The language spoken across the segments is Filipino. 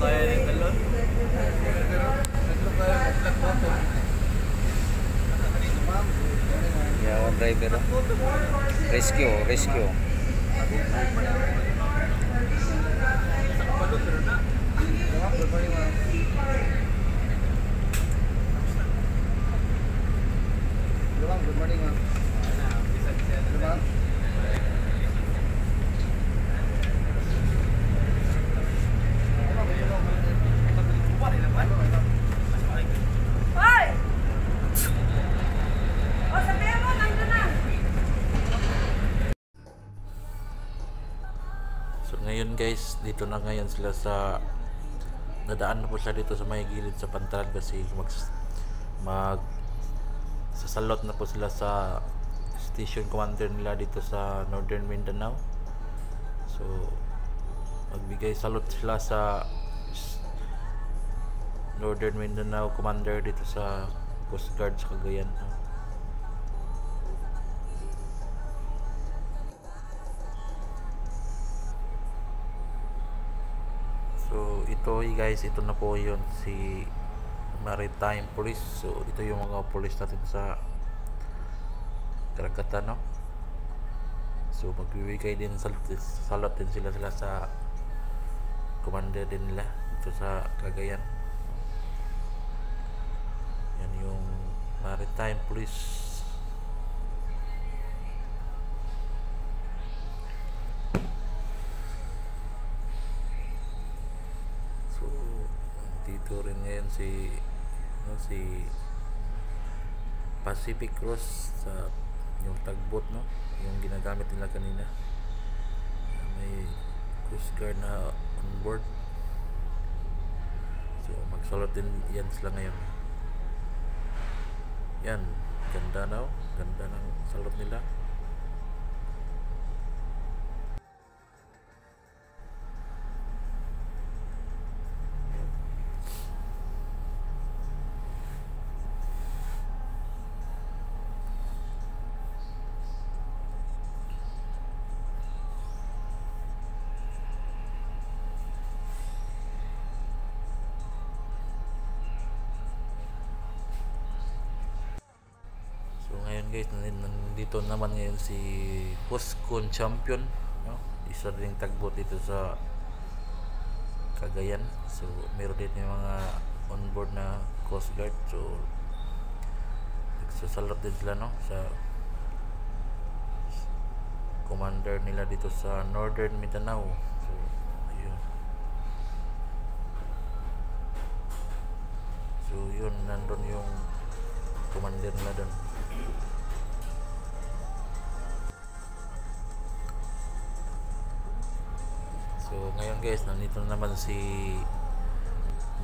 Yeah, one driver. Rescue. Good morning, ma'am. So ngayon guys, dito na ngayon sila sa nadaan na po siya dito sa may gilid sa pantalan kasi sasalot na po sila sa station commander nila dito sa Northern Mindanao. So magbigay salute sila sa Northern Mindanao commander dito sa Coast Guard sa Cagayan. So ito guys, ito na po yun si Maritime Police. So ito yung mga police natin sa Karagatan, no? So magbibigay din salot din sila sa commander din nila ito sa Cagayan. Yan yung Maritime Police. Dito rin ngayon si Pacific Cross sa yung tugboat, no, yung ginagamit nila kanina. May Coast Guard na on board, so magsalot din yan sila ngayon. Yan, ganda ng salot nila. Guys, nandito naman ngayon si Coastcon Champion, no? Isa ring tugboat dito sa Cagayan. So meron din yung mga onboard na Coast Guard. So nagsasalot din sila, no, sa commander nila dito sa Northern Mindanao. So ayun. So yun, nandun yung commander nila doon. So ngayon guys, nandito na naman si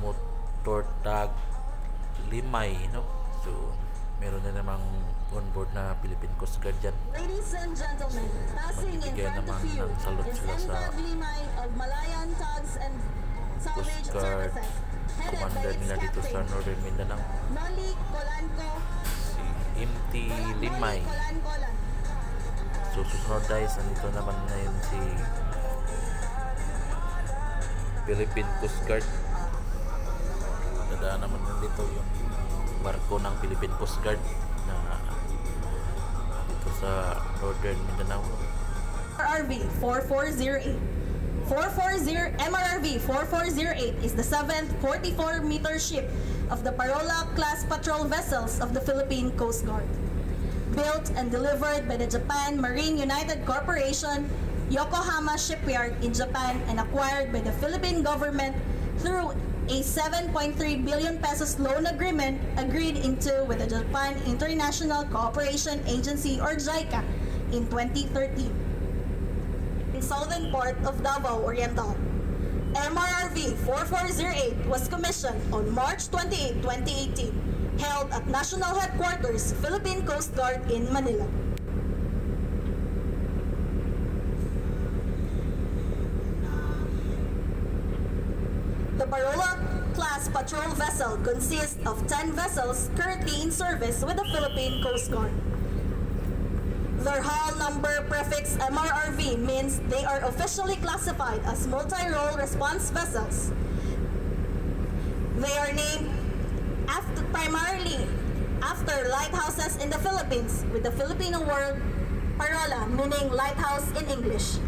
Motor Tag Limay, no? So meron na namang onboard na Philippine Coast Guard dyan. Ladies and gentlemen, passing in front of you is Tag Limay of Malayan Tugs and Salvage Services, headed by its nila dito sa captain Northern Mindanao, Noli Colanco. si MT Limay. So susunod guys, nandito naman na yun si Philippine Coast Guard. Dadaan naman dito yung barko ng Philippine Coast Guard na dito sa Northern Mindanao. MRRV 4408 MRRV 4408 is the 7th 44-meter ship of the Parola class patrol vessels of the Philippine Coast Guard. Built and delivered by the Japan Marine United Corporation, Yokohama Shipyard in Japan, and acquired by the Philippine government through a 7.3 billion pesos loan agreement agreed into with the Japan International Cooperation Agency or JICA in 2013 in southern part of Davao Oriental. MRRV 4408 was commissioned on March 28, 2018, held at National Headquarters, Philippine Coast Guard in Manila. The Parola class patrol vessel consists of 10 vessels currently in service with the Philippine Coast Guard. Their hull number prefix MRRV means they are officially classified as multi-role response vessels. They are named primarily after lighthouses in the Philippines, with the Filipino word parola, meaning lighthouse in English.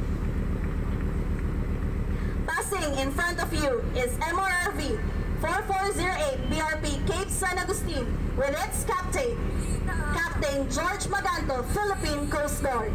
Passing in front of you is MRRV 4408 BRP Cape San Agustin with its captain, Captain George Maganto, Philippine Coast Guard.